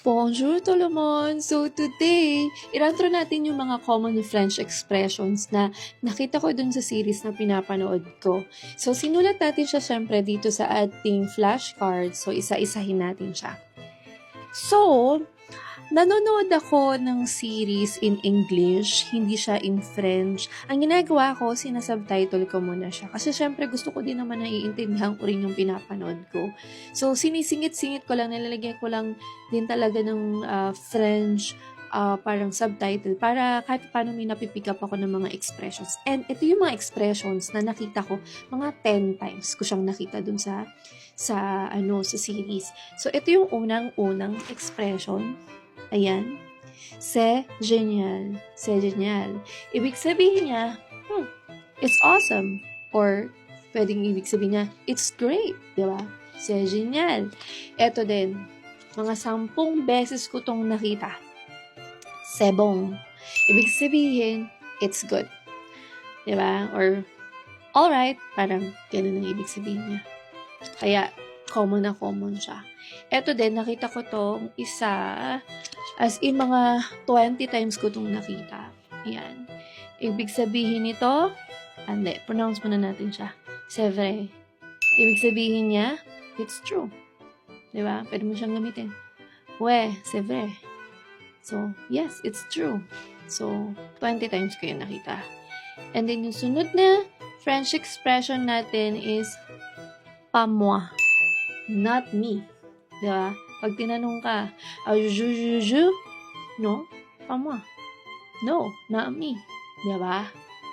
Bonjour tout le monde! So today, irantro natin yung mga common French expressions na nakita ko dun sa series na pinapanood ko. So sinulat natin siya syempre dito sa ating flashcard. So isa-isahin natin siya. So, nanonood ako ng series in English, hindi siya in French. Ang ginagawa ko, sinasubtitle ko muna siya. Kasi syempre gusto ko din naman naiintindihan ko rin yung pinapanood ko. So, sinisingit-singit ko lang, nilalagyan ko lang din talaga ng French parang subtitle para kahit paano may napipick up ako ng mga expressions. And ito yung mga expressions na nakita ko, mga 10 times ko siyang nakita dun sa series. So, ito yung unang expression. Ayan. C'est génial. C'est génial. Ibig sabihin niya, it's awesome. Or, pwedeng ibig sabihin niya, it's great. Diba? C'est génial. Ito din, mga 10 beses ko tong nakita. C'est bon. Ibig sabihin, it's good. Diba? Or, alright. Parang, ganun ang ibig sabihin niya. Kaya, common na common siya. Ito din, nakita ko tong isa, as in mga 20 times ko tong nakita. Ayan. Ibig sabihin nito, pronounce muna natin siya. C'est vrai. Ibig sabihin niya, it's true. Diba? Pwede mo siyang gamitin. Ouais, c'est vrai. So, yes, it's true. So, 20 times ko yung nakita. And then, yung sunod na French expression natin is pas moi. Not me. Diba? Pag tinanong ka, je, no, pas moi. No, not me. Diba?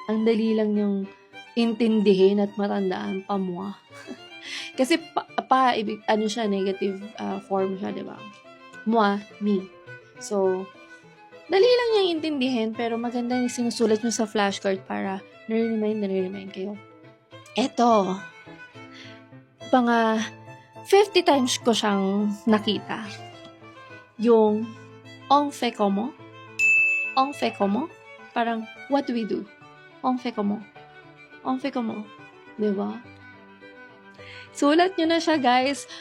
Ang dali lang yung intindihin at matandaan, pas moi. Kasi ibig, siya, negative form siya, diba? Moi, me. So, dali lang niyang intindihin, pero maganda yung sinusulat nyo sa flashcard para nare-remind kayo. Eto, mga 50 times ko siyang nakita. Yung, on fait comment? On fait comment? Parang, what do we do? On fait comment? On fait comment? Diba? Sulat nyo na siya, guys.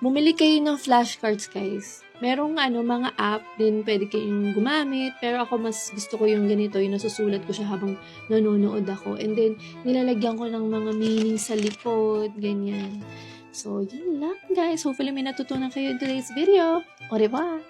Bumili kayo ng flashcards, guys. Merong mga app din pwede kayong gumamit. Pero ako mas gusto ko yung ganito, yung nasusulat ko siya habang nanonood ako. And then, nilalagyan ko ng mga meaning sa likod, ganyan. So, yun lang guys. Hopefully may natutunan kayo in today's video. Au revoir!